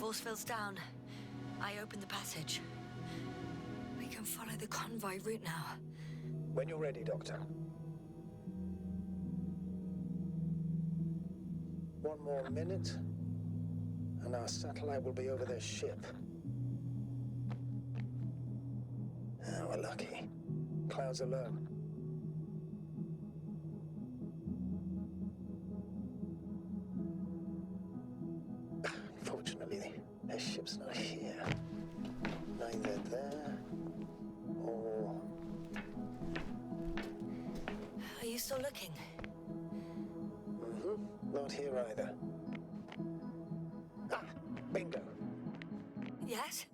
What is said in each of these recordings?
force field's down. I open the passage. We can follow the convoy route now. When you're ready, Doctor. One more minute, and our satellite will be over their ship. Oh, we're lucky. Clouds are low. Unfortunately, their ship's not here. Neither there or... Are you still looking? Not here either. Ah, bingo. Yes?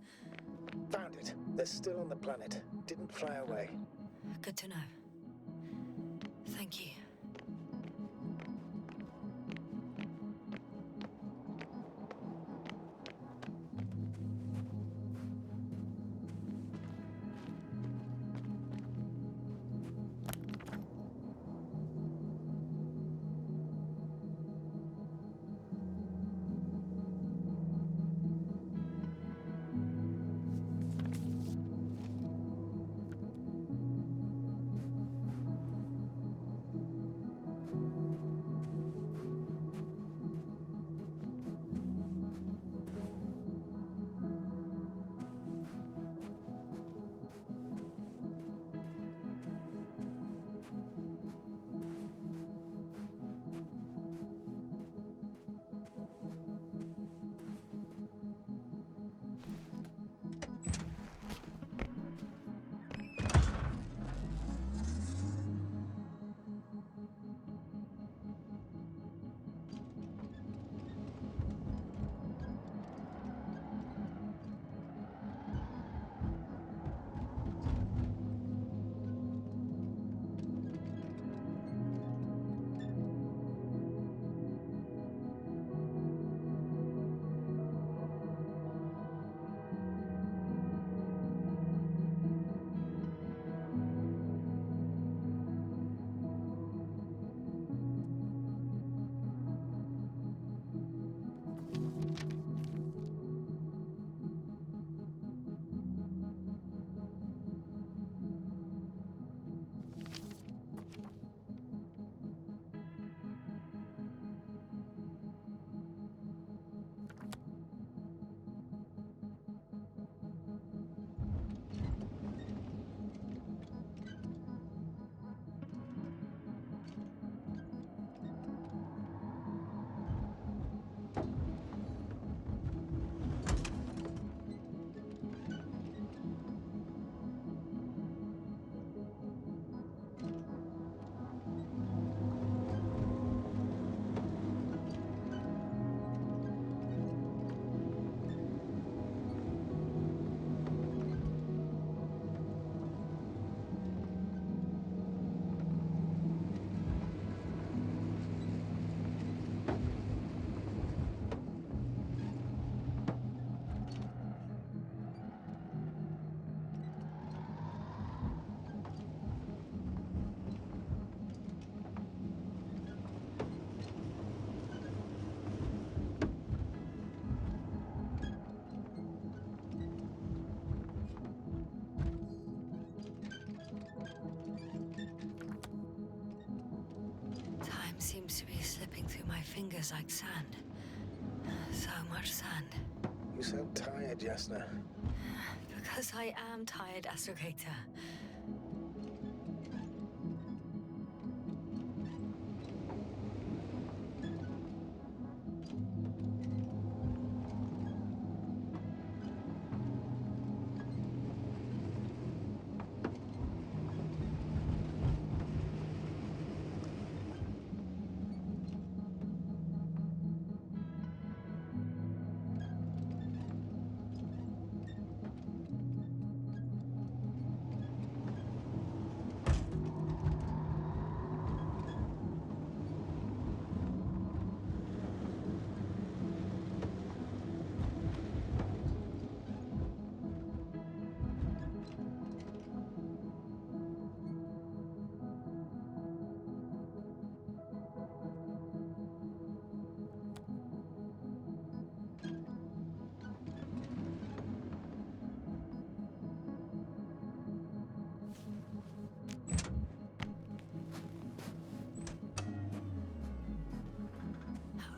Found it. They're still on the planet. Didn't fly away. Good to know. Thank you. Seems to be slipping through my fingers like sand. So much sand. You sound tired, Yasna. Because I am tired, Astrogator.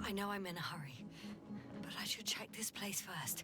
I know I'm in a hurry, but I should check this place first.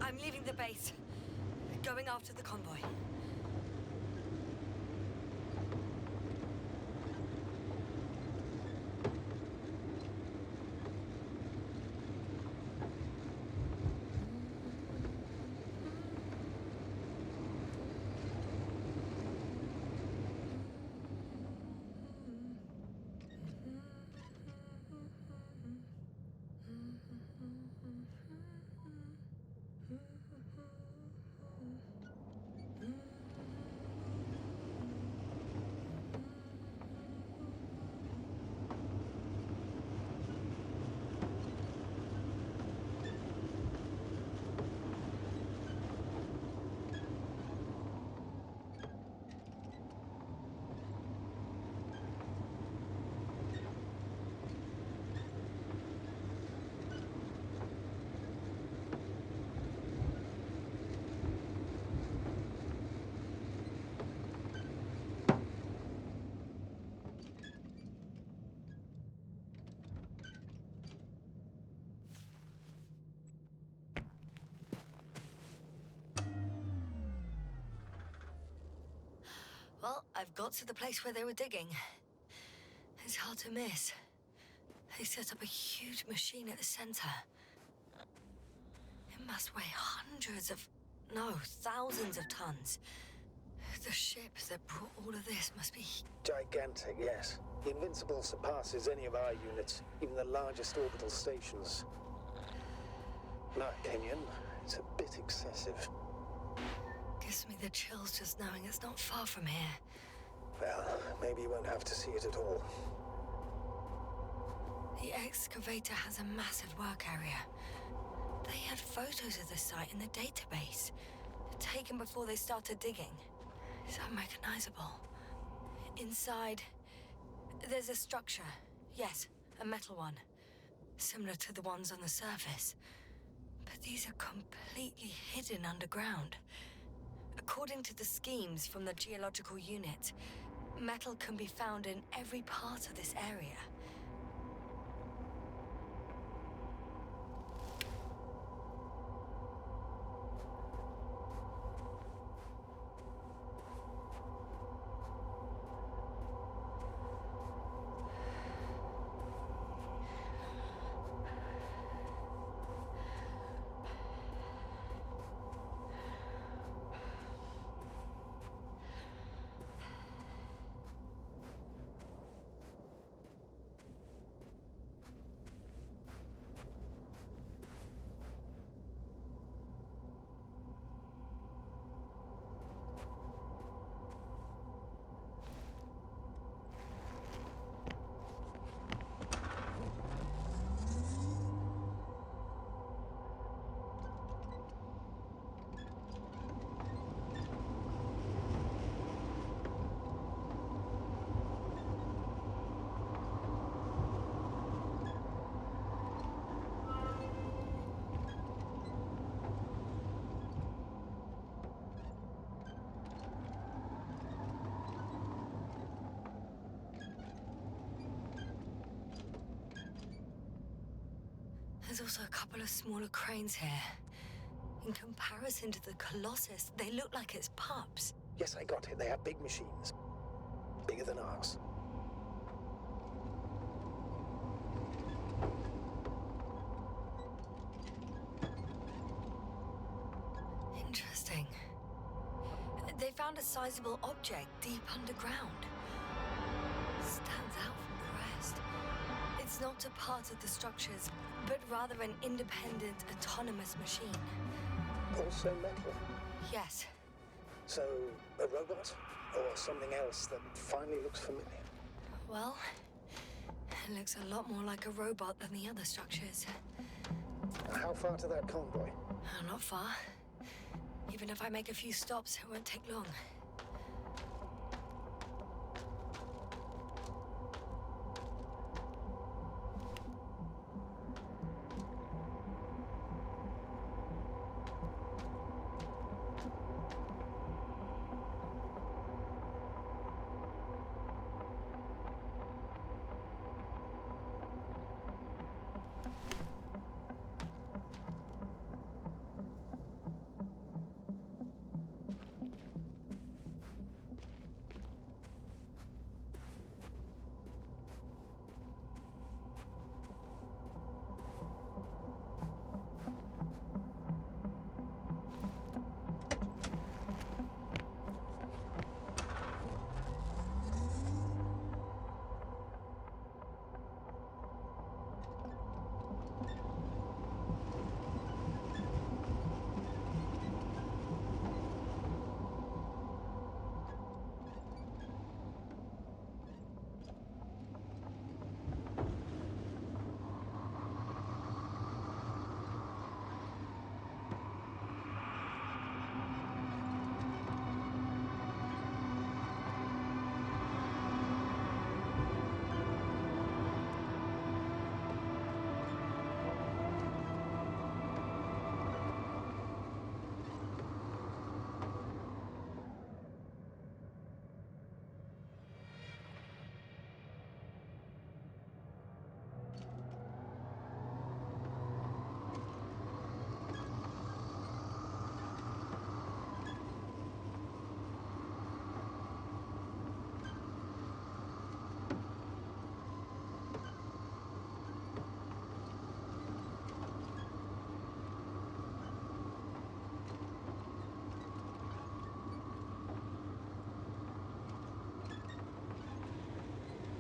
I'm leaving the base, going after the convoy. Well, I've got to the place where they were digging. It's hard to miss. They set up a huge machine at the center. It must weigh thousands of tons. The ship that brought all of this must be... Gigantic, yes. The Invincible surpasses any of our units, even the largest orbital stations. In my opinion, it's a bit excessive. Gives me the chills just knowing it's not far from here. Well, maybe you won't have to see it at all. The excavator has a massive work area. They had photos of the site in the database, taken before they started digging. It's unrecognizable. Inside, there's a structure. Yes, a metal one. Similar to the ones on the surface. But these are completely hidden underground. According to the schemes from the geological unit, metal can be found in every part of this area. There's also a couple of smaller cranes here. In comparison to the Colossus, they look like it's pups. Yes, I got it. They have big machines. Bigger than ours. Interesting. They found a sizable object deep underground. Stands out from the rest. It's not a part of the structures, but rather an independent, autonomous machine. Also metal? Yes. So, a robot? Or something else that finally looks familiar? Well, it looks a lot more like a robot than the other structures. How far to that convoy? Not far. Even if I make a few stops, it won't take long.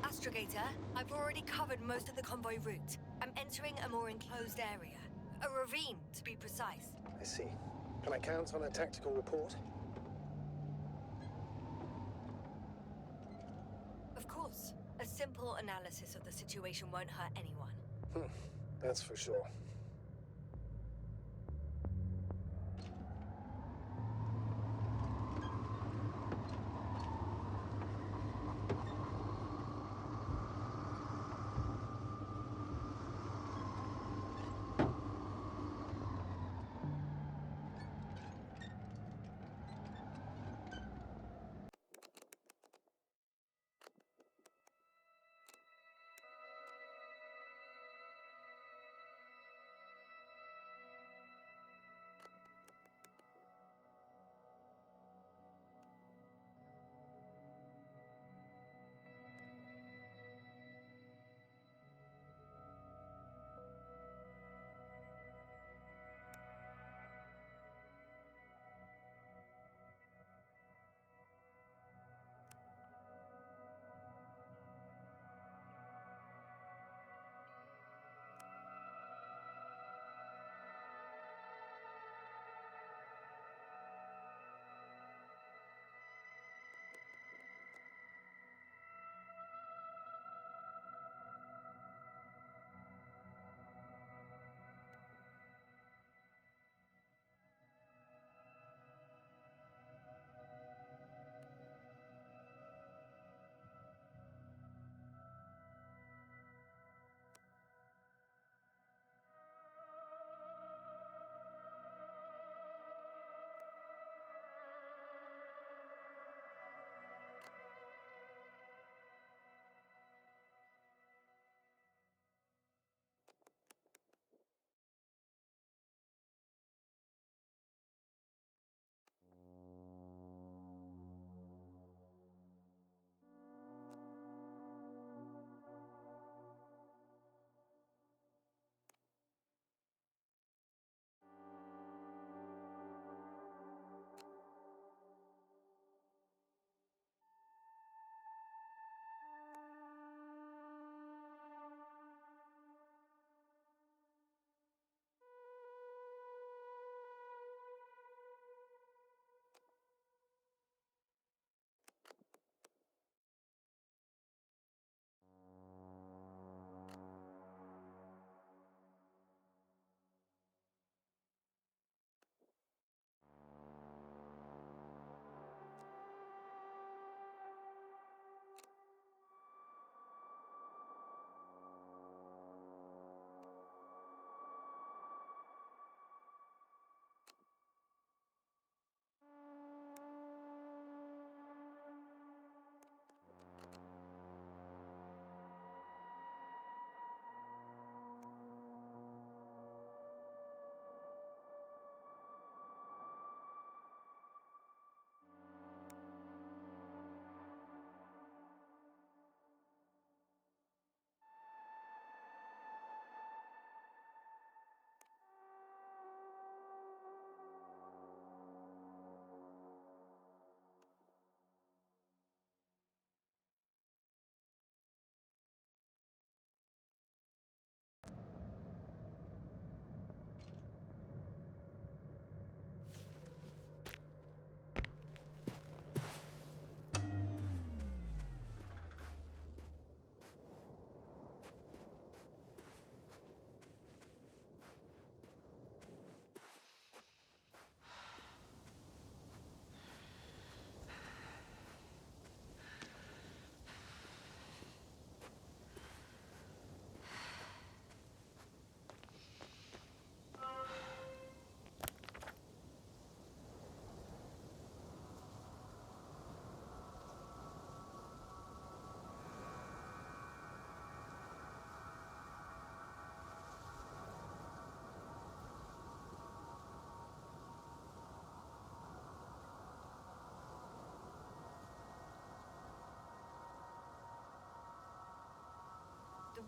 Astrogator, I've already covered most of the convoy route. I'm entering a more enclosed area. A ravine, to be precise. I see. Can I count on a tactical report? Of course. A simple analysis of the situation won't hurt anyone. That's for sure.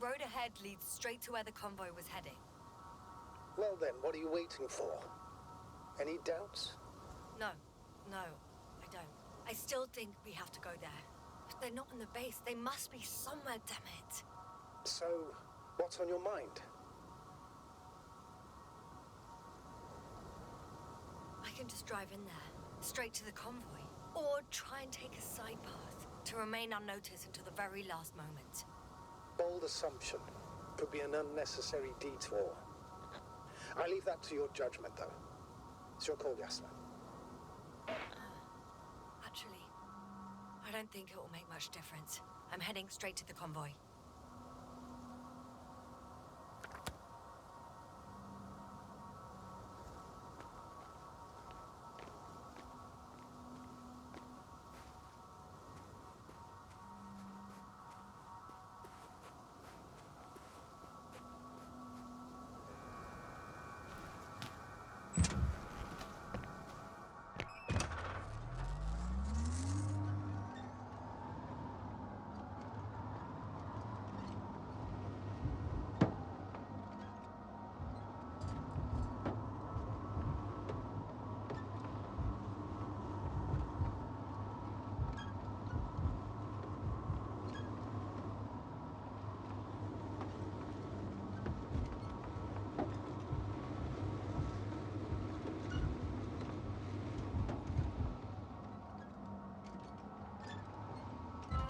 road ahead leads straight to where the convoy was heading. Well then, what are you waiting for? Any doubts? No, I don't. I still think we have to go there. But they're not in the base. They must be somewhere, damn it. So, what's on your mind? I can just drive in there, straight to the convoy. Or try and take a side path to remain unnoticed until the very last moment. Bold assumption. Could be an unnecessary detour. I leave that to your judgment, though. It's your call, Yasna. Actually, I don't think it will make much difference. I'm heading straight to the convoy.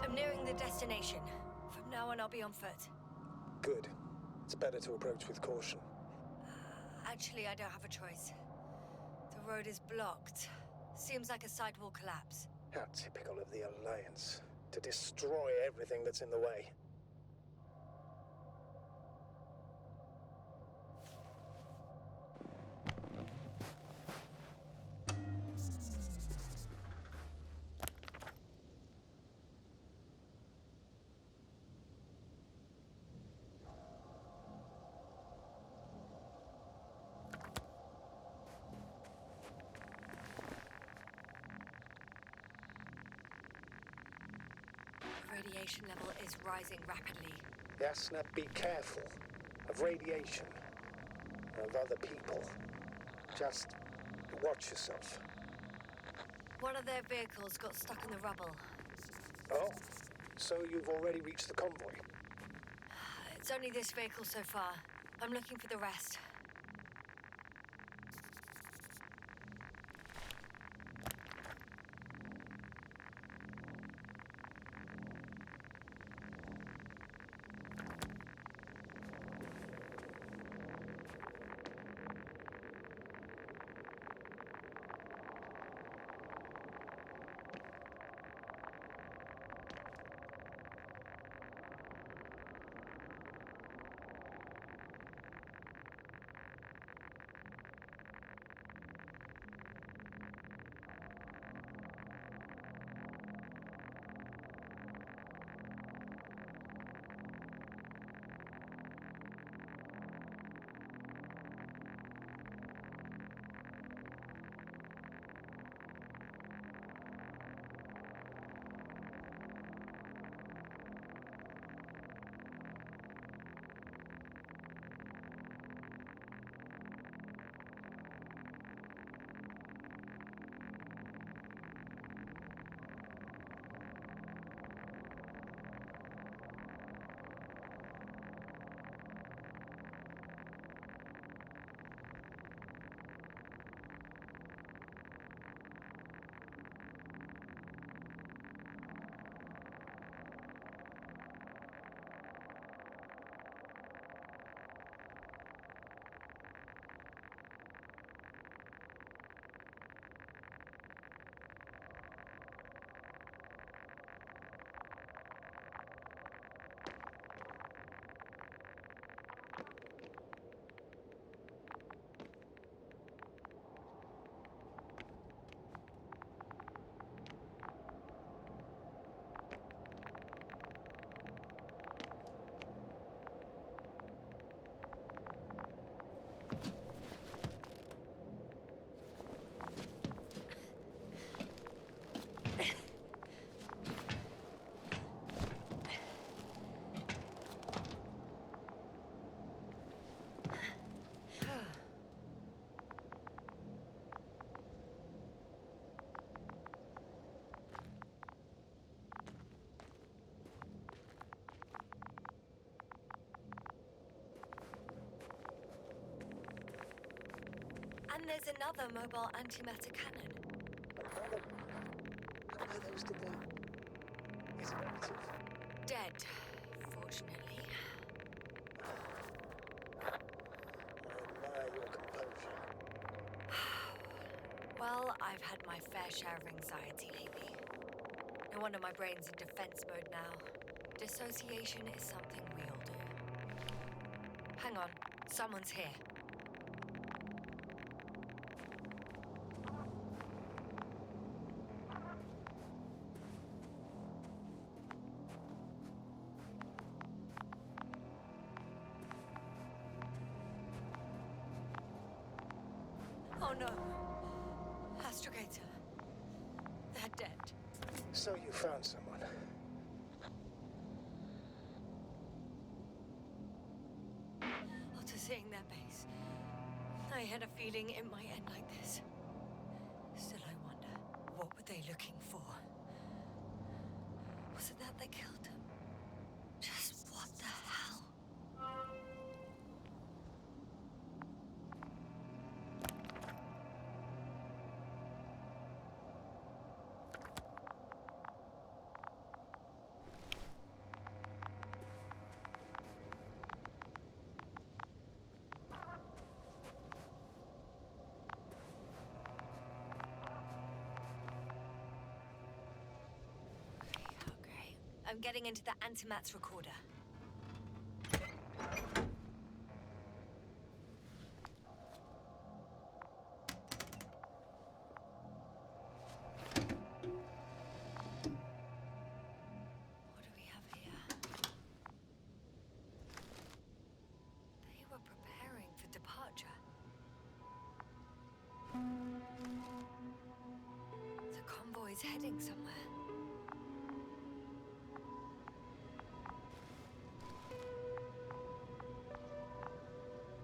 I'm nearing the destination. From now on, I'll be on foot. Good. It's better to approach with caution. Actually, I don't have a choice. The road is blocked. Seems like a sidewall collapse. How typical of the Alliance. To destroy everything that's in the way. The radiation level is rising rapidly. Yasna, be careful. Of radiation. Of other people. Just watch yourself. One of their vehicles got stuck in the rubble. Oh, so you've already reached the convoy? It's only this vehicle so far. I'm looking for the rest. And there's another mobile antimatter cannon. Another one? How are those to go? Is it active? Dead, fortunately. I admire your composure. Well, I've had my fair share of anxiety lately. No wonder my brain's in defense mode now. Dissociation is something we all do. Hang on, someone's here. Oh no. Astrogator. They're dead. So you found someone. After seeing their base, I had a feeling it might end like this. Still, I wonder, what were they looking for? Was it that they killed him? Just what the hell? Okay. I'm getting into the antimat's recorder. What do we have here? They were preparing for departure. The convoy's heading somewhere.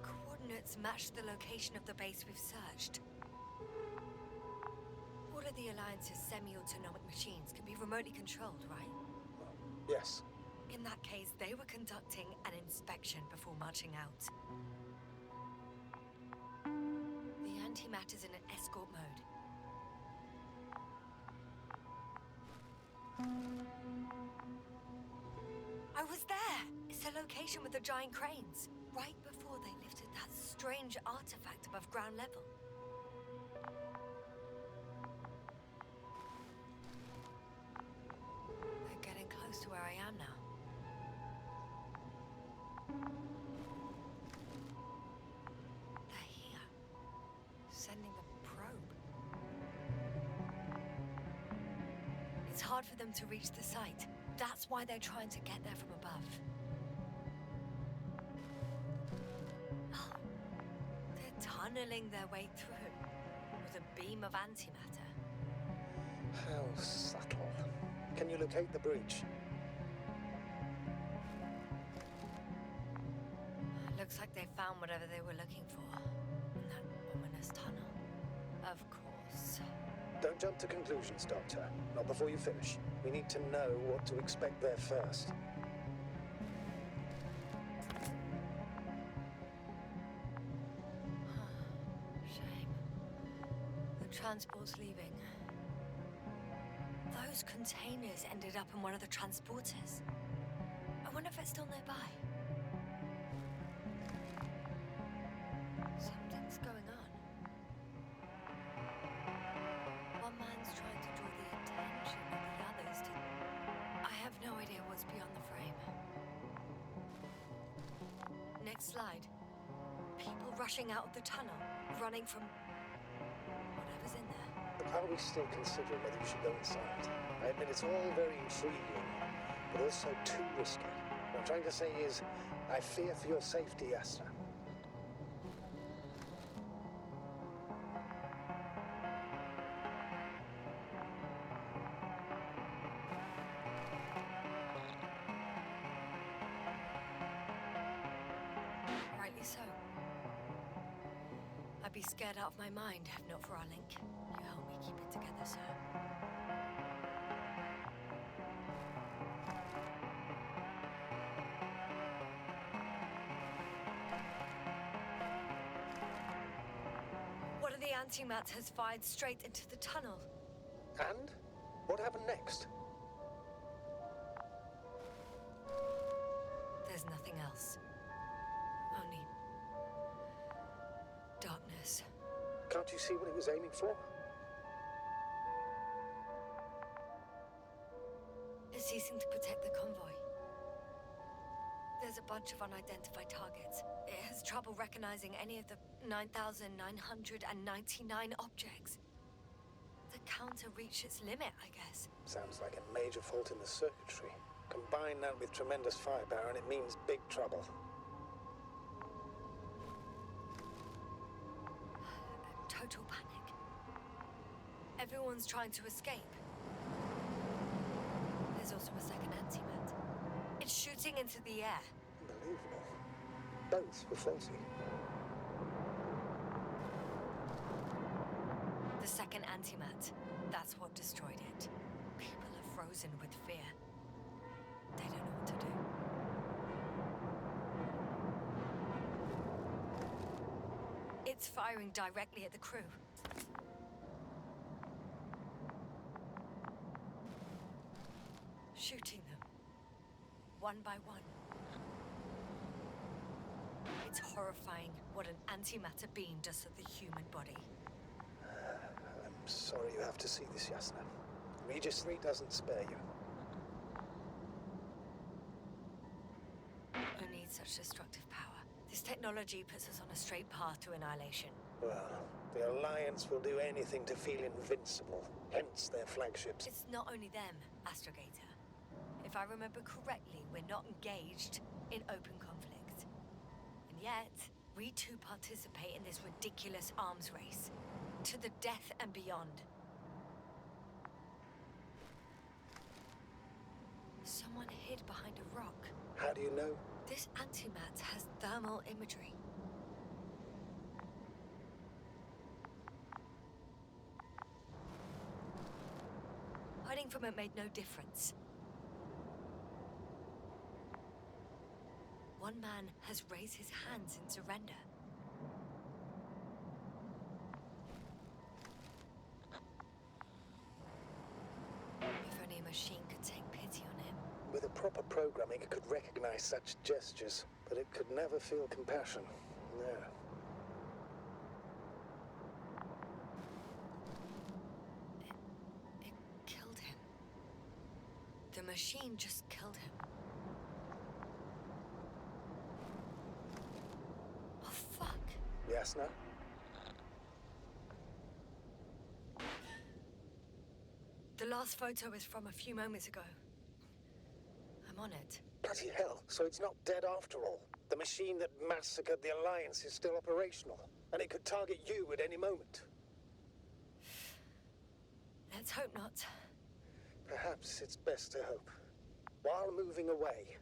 Coordinates match the location of the base we've searched. All of the Alliance's semi-autonomic machines can be remotely controlled, right? Yes. In that case, they were conducting an inspection before marching out. The antimatter's in an escort mode. I was there! It's the location with the giant cranes. Right before they lifted that strange artifact above ground level. They're getting close to where I am now. They're here. Sending a probe. It's hard for them to reach the site. That's why they're trying to get there from above. Oh, they're tunneling their way through with a beam of antimatter. How subtle. Can you locate the breach? Looks like they found whatever they were looking for in that ominous tunnel. Of course. Don't jump to conclusions, Doctor. Not before you finish. We need to know what to expect there first. Shame. The transport's leaving. Those containers ended up in one of the transporters. I wonder if it's still nearby. Something's going on. One man's trying to draw the attention of the others to... I have no idea what's beyond the frame. Next slide. People rushing out of the tunnel, running from... whatever's in there. Are we still considering whether you should go inside? I admit it's all very intriguing, but also too risky. What I'm trying to say is, I fear for your safety, Yasna. Rightly so. I'd be scared out of my mind if not for our link. You help me keep it together, sir. antimat has fired straight into the tunnel. And? What happened next? There's nothing else. Only darkness. Can't you see what it was aiming for? It's ceasing to protect the convoy. There's a bunch of unidentified targets. It has trouble recognizing any of the 9,999 objects. The counter reached its limit, I guess. Sounds like a major fault in the circuitry. Combine that with tremendous firepower and it means big trouble. Total panic. Everyone's trying to escape. There's also a second antimat. It's shooting into the air. Unbelievable. Both were faulty. The second antimat. That's what destroyed it. People are frozen with fear. They don't know what to do. It's firing directly at the crew. Shooting them. One by one. It's horrifying what an antimatter beam does to the human body. I'm sorry you have to see this, Yasna. Regis III doesn't spare you. Who needs such destructive power? This technology puts us on a straight path to annihilation. Well, the Alliance will do anything to feel invincible, hence their flagships. It's not only them, Astrogator. If I remember correctly, we're not engaged in open conflict. And yet, we too participate in this ridiculous arms race. To the death and beyond. Someone hid behind a rock. How do you know? This antimat has thermal imagery. Hiding from it made no difference. One man has raised his hands in surrender. If only a machine could take pity on him. With a proper programming, it could recognize such gestures, but it could never feel compassion. No. It killed him. The machine just killed him. Oh, fuck. Yasna? The last photo is from a few moments ago. I'm on it. Bloody hell, so it's not dead after all. The machine that massacred the Alliance is still operational, and it could target you at any moment. Let's hope not. Perhaps it's best to hope. While moving away.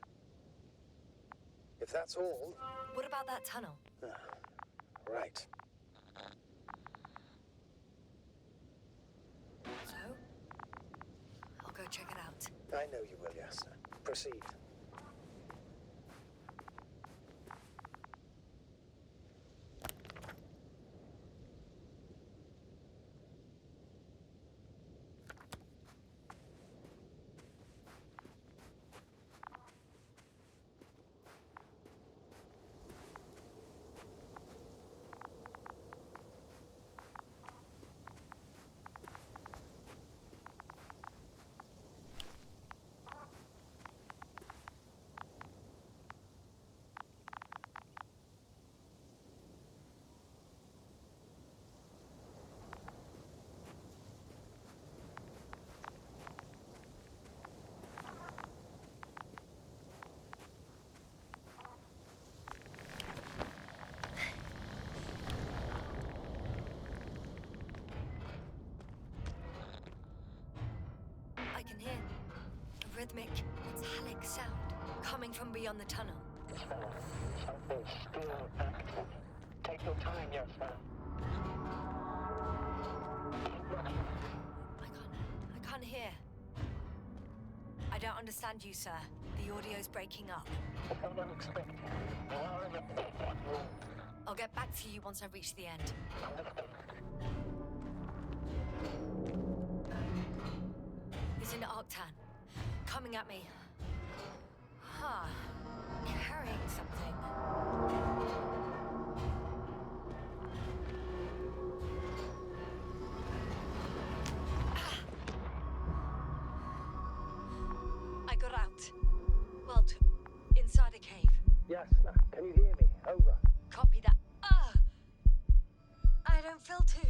If that's all... What about that tunnel? Right. So? I'll go check it out. I know you will, Yasna. Proceed. I can hear a rhythmic, metallic sound coming from beyond the tunnel. Something's still active. Take your time, Yasna. Keep looking. I can't hear. I don't understand you, sir. The audio's breaking up. It's not unexpected. We are in a big room. I'll get back to you once I reach the end. It's in Arctan. Coming at me. Huh. Carrying something. I got out. Well, inside a cave. Yasna, can you hear me? Over. Copy that. I don't feel too.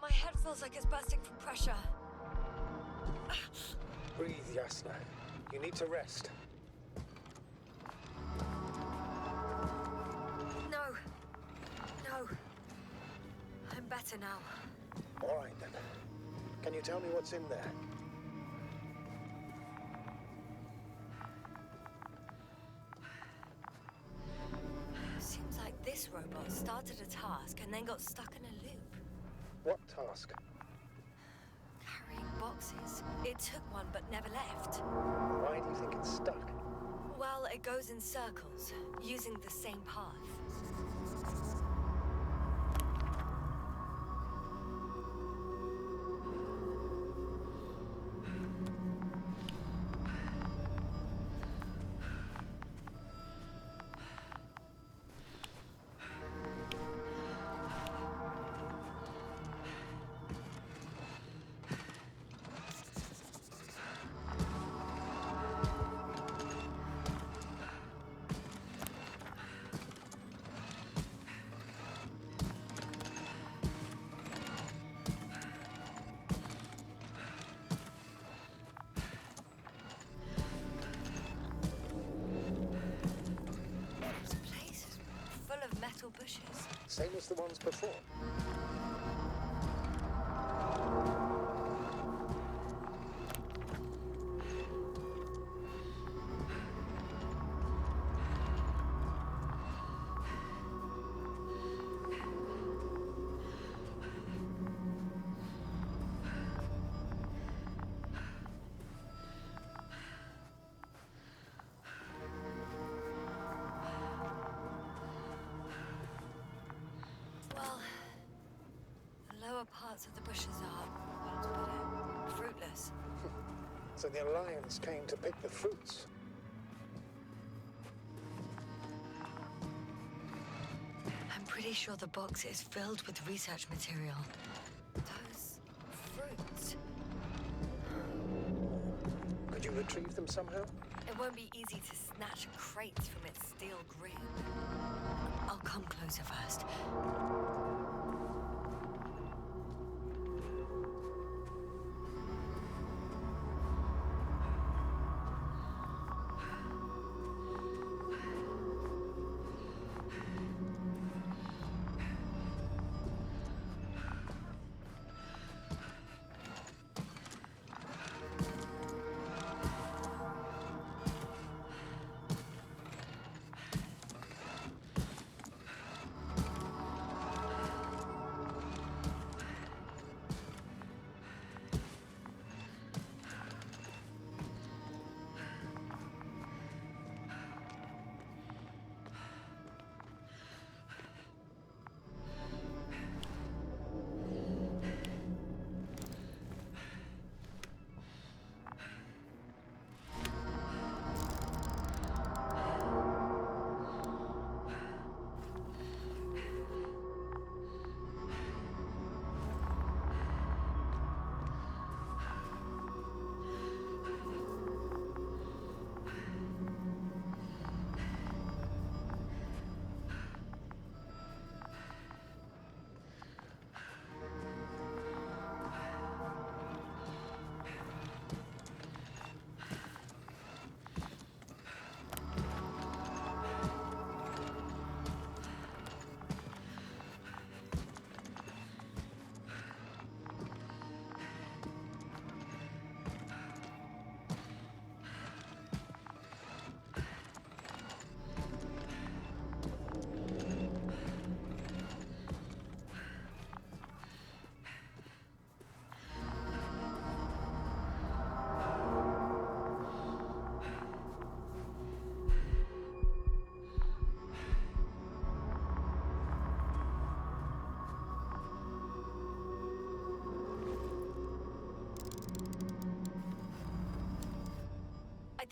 My head feels like it's bursting from pressure. Breathe, Yasna. You need to rest. No. No. I'm better now. All right, then. Can you tell me what's in there? Seems like this robot started a task and then got stuck in a loop. What task? Carrying boxes. It took one but never left. Why do you think it's stuck? Well, it goes in circles, using the same path. Bushes. Same as the ones before. Parts of the bushes are fruitless. So the Alliance came to pick the fruits. I'm pretty sure the box is filled with research material. Those fruits. Could you retrieve them somehow? It won't be easy to snatch crates from its steel grip. I'll come closer first.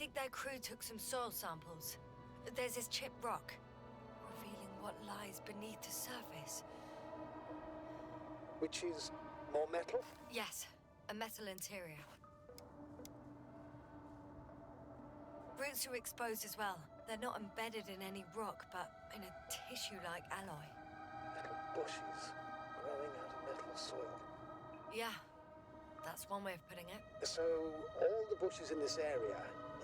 think their crew took some soil samples. There's this chipped rock, revealing what lies beneath the surface. Which is more metal? Yes, a metal interior. Roots are exposed as well. They're not embedded in any rock, but in a tissue-like alloy. Little bushes growing out of metal soil. Yeah, that's one way of putting it. So, all the bushes in this area,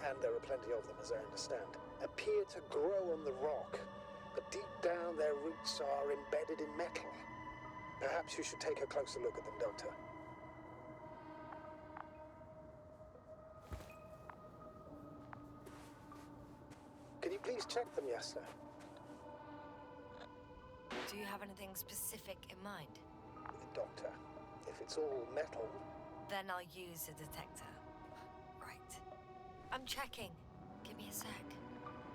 and there are plenty of them as I understand, appear to grow on the rock, but deep down their roots are embedded in metal. Perhaps you should take a closer look at them, Doctor. Can you please check them, Yasna? Do you have anything specific in mind? Doctor, if it's all metal... Then I'll use a detector. Right. I'm checking. Give me a sec.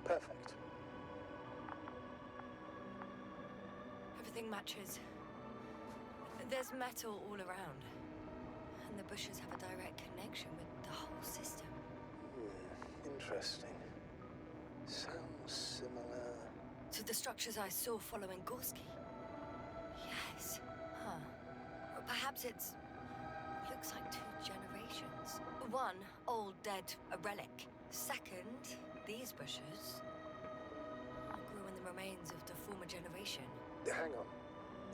Perfect. Everything matches. There's metal all around. And the bushes have a direct connection with the whole system. Interesting. Sounds similar... To the structures I saw following Gorski. Yes. Huh. Or perhaps it's... looks like 2 generations. One, old, dead, a relic. Second, these bushes grew in the remains of the former generation. Hang on.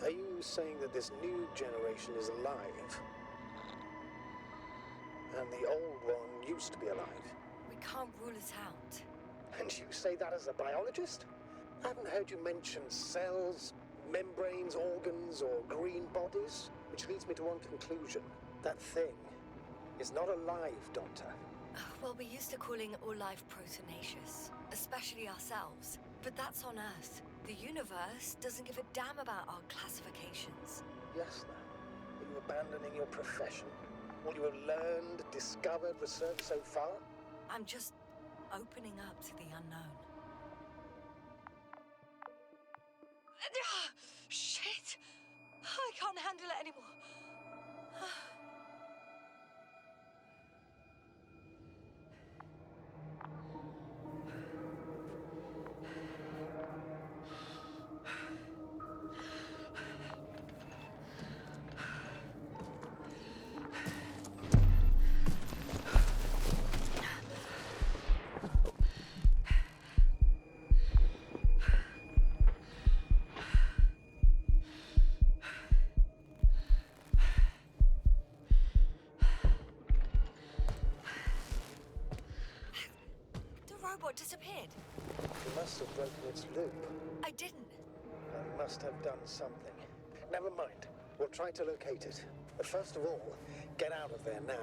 Are you saying that this new generation is alive? And the old one used to be alive? We can't rule it out. And you say that as a biologist? I haven't heard you mention cells, membranes, organs, or green bodies, which leads me to one conclusion. That thing is not alive, Doctor. Well, we're used to calling all life proteinaceous, especially ourselves. But that's on Earth. The universe doesn't give a damn about our classifications. Yasna, are you abandoning your profession? All you have learned, discovered, researched so far? I'm just opening up to the unknown. Shit! I can't handle it anymore. Disappeared. You must have broken its loop. I didn't. Well, you must have done something. Never mind. We'll try to locate it. But first of all, get out of there now.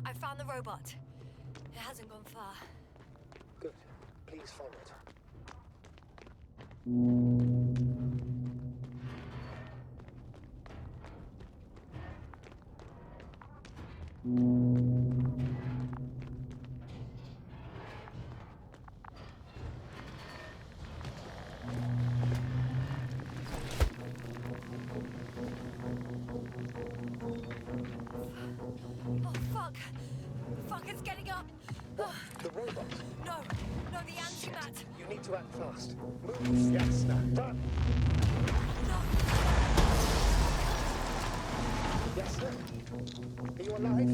I found the robot. It hasn't gone far. Good. Please follow it. Oh, fuck! robot. No, no, the antimat. You need to act fast. Move, Yasna. Run! No. Yasna? Are you alive?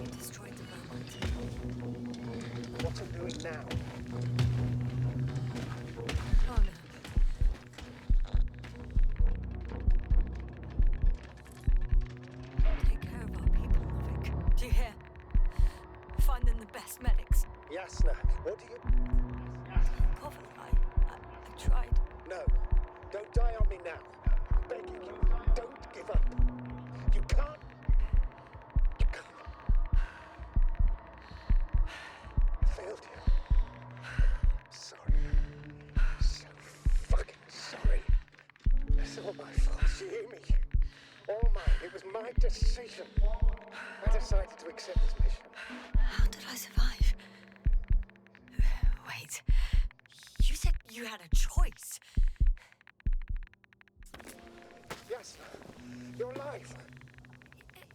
It destroyed the robot. What's it doing now? Oh no. Take care of our people, Novik. Do you hear? Find them the best medics. Yasna, what do you... Poverty, I tried. No. Don't die on me now. I'm begging you. Don't give up. You can't... You can't... I failed you. Sorry. So fucking sorry. It's all my fault. You hear me? All mine. It was my decision. I decided to accept this mission. How did I survive? Wait. You said you had a choice. Yasna, you're alive.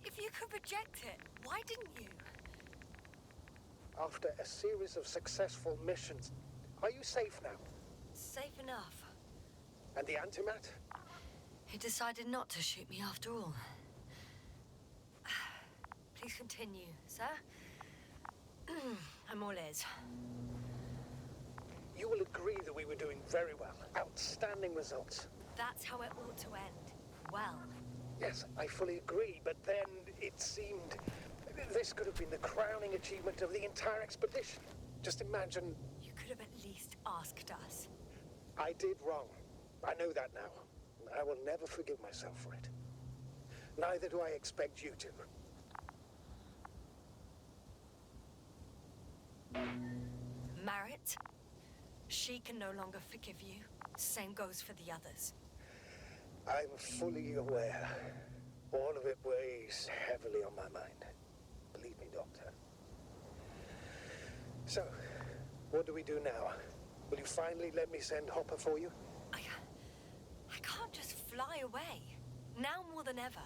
If you could reject it, why didn't you? After a series of successful missions, are you safe now? Safe enough. And the antimat? He decided not to shoot me after all. Please continue, sir. I'm all ears. You will agree that we were doing very well. Outstanding results. That's how it ought to end. Well. Yes, I fully agree, but then it seemed... This could have been the crowning achievement of the entire expedition. Just imagine... You could have at least asked us. I did wrong. I know that now. I will never forgive myself for it. Neither do I expect you to. Marit? She can no longer forgive you. Same goes for the others. I'm fully aware. All of it weighs heavily on my mind. Believe me, Doctor. So, what do we do now? Will you finally let me send Hopper for you? I can't just fly away. Now more than ever.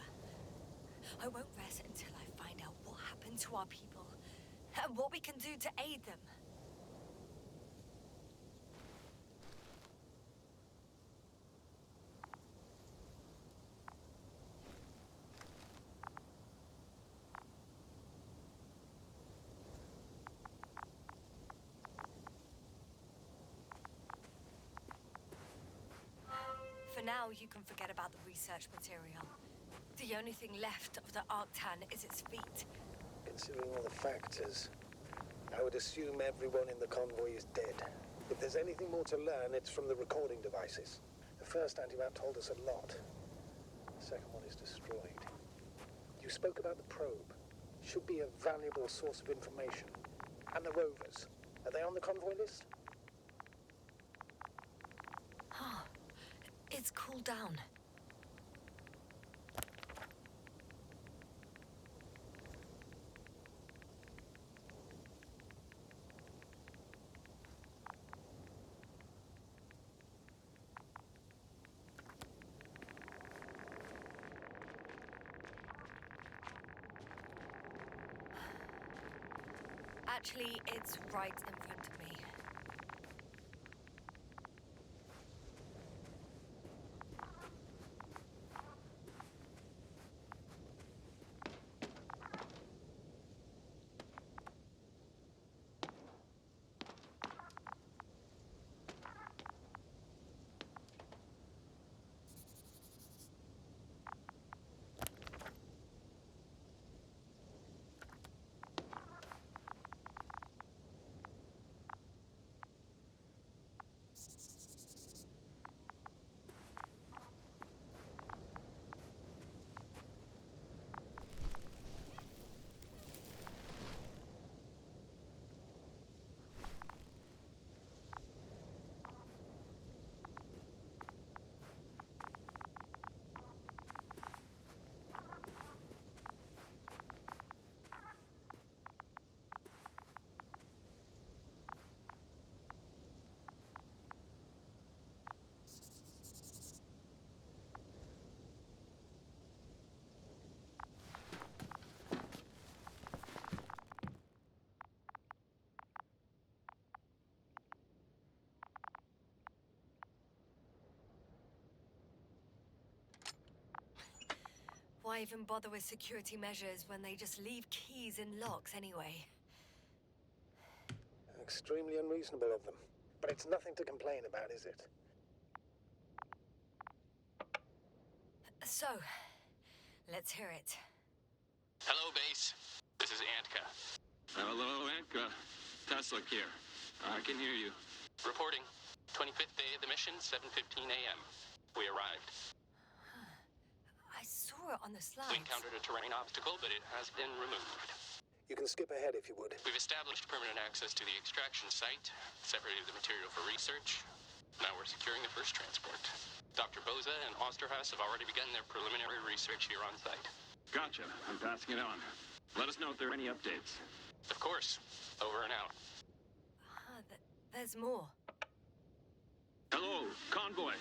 I won't rest until I find out what happened to our people and what we can do to aid them. For now, you can forget about the research material. The only thing left of the Arctan is its feet. Considering all the factors, I would assume everyone in the convoy is dead. If there's anything more to learn, it's from the recording devices. The first antimat told us a lot. The second one is destroyed. You spoke about the probe. Should be a valuable source of information. And the rovers. Are they on the convoy list? Oh, it's cooled down. Actually, it's right in front of me. Why even bother with security measures when they just leave keys in locks anyway? Extremely unreasonable of them. But it's nothing to complain about, is it? So, let's hear it. Hello, base. This is Antka. Hello, Antka. Tesla here. I can hear you. Reporting. 25th day of the mission, 7:15 a.m. We arrived. I saw it on the slides. We encountered a terrain obstacle, but it has been removed. You can skip ahead if you would. We've established permanent access to the extraction site, separated the material for research. Now we're securing the first transport. Dr. Boza and Osterhaus have already begun their preliminary research here on site. Gotcha. I'm passing it on. Let us know if there are any updates. Of course. Over and out. There's more. Hello, convoy.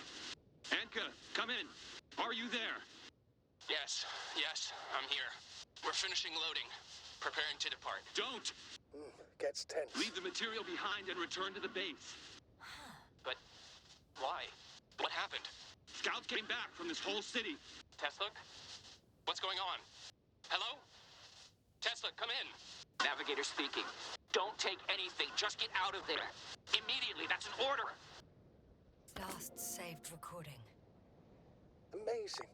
Antka, come in. Are you there? Yes, I'm here. We're finishing loading. Preparing to depart. Don't! Gets tense. Leave the material behind and return to the base. But why? What happened? Scouts came back from this whole city. Tesla? What's going on? Hello? Tesla, come in. Navigator speaking. Don't take anything. Just get out of there. Immediately. That's an order. Last saved recording. Amazing.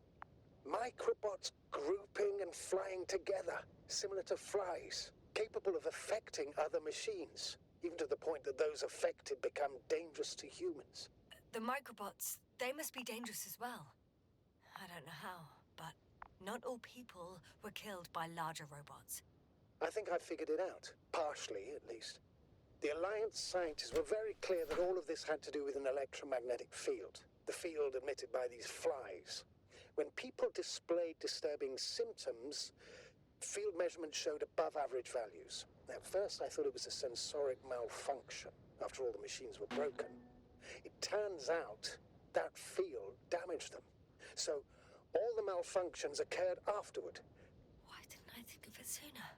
Microbots grouping and flying together, similar to flies, capable of affecting other machines, even to the point that those affected become dangerous to humans. The microbots, they must be dangerous as well. I don't know how, but not all people were killed by larger robots. I think I figured it out, partially at least. The Alliance scientists were very clear that all of this had to do with an electromagnetic field, the field emitted by these flies. When people displayed disturbing symptoms, field measurements showed above average values. At first, I thought it was a sensoric malfunction. After all, the machines were broken. It turns out that field damaged them. So all the malfunctions occurred afterward. Why didn't I think of it sooner?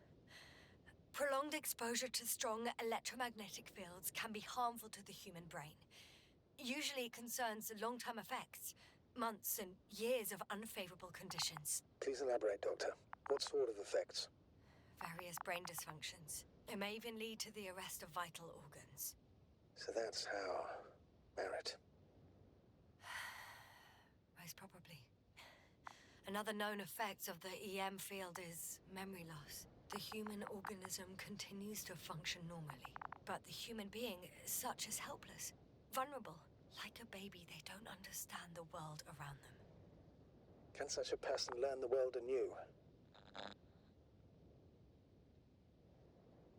Prolonged exposure to strong electromagnetic fields can be harmful to the human brain. Usually it concerns long-term effects. Months and years of unfavorable conditions. Please elaborate, Doctor. What sort of effects? Various brain dysfunctions. It may even lead to the arrest of vital organs. So that's how... Merit. Most probably. Another known effect of the EM field is memory loss. The human organism continues to function normally, but the human being as such is helpless, vulnerable. Like a baby, they don't understand the world around them. Can such a person learn the world anew?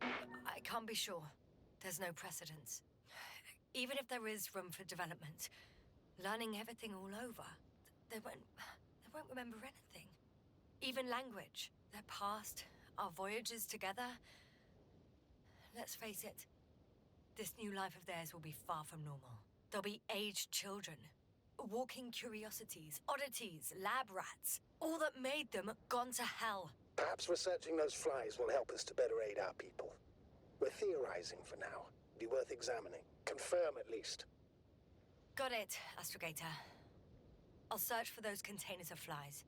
I can't be sure. There's no precedence. Even if there is room for development, learning everything all over, they won't remember anything. Even language, their past, our voyages together. Let's face it, this new life of theirs will be far from normal. They'll be aged children, walking curiosities, oddities, lab rats. All that made them gone to hell. Perhaps researching those flies will help us to better aid our people. We're theorizing for now. Be worth examining. Confirm at least. Got it, Astrogator. I'll search for those containers of flies.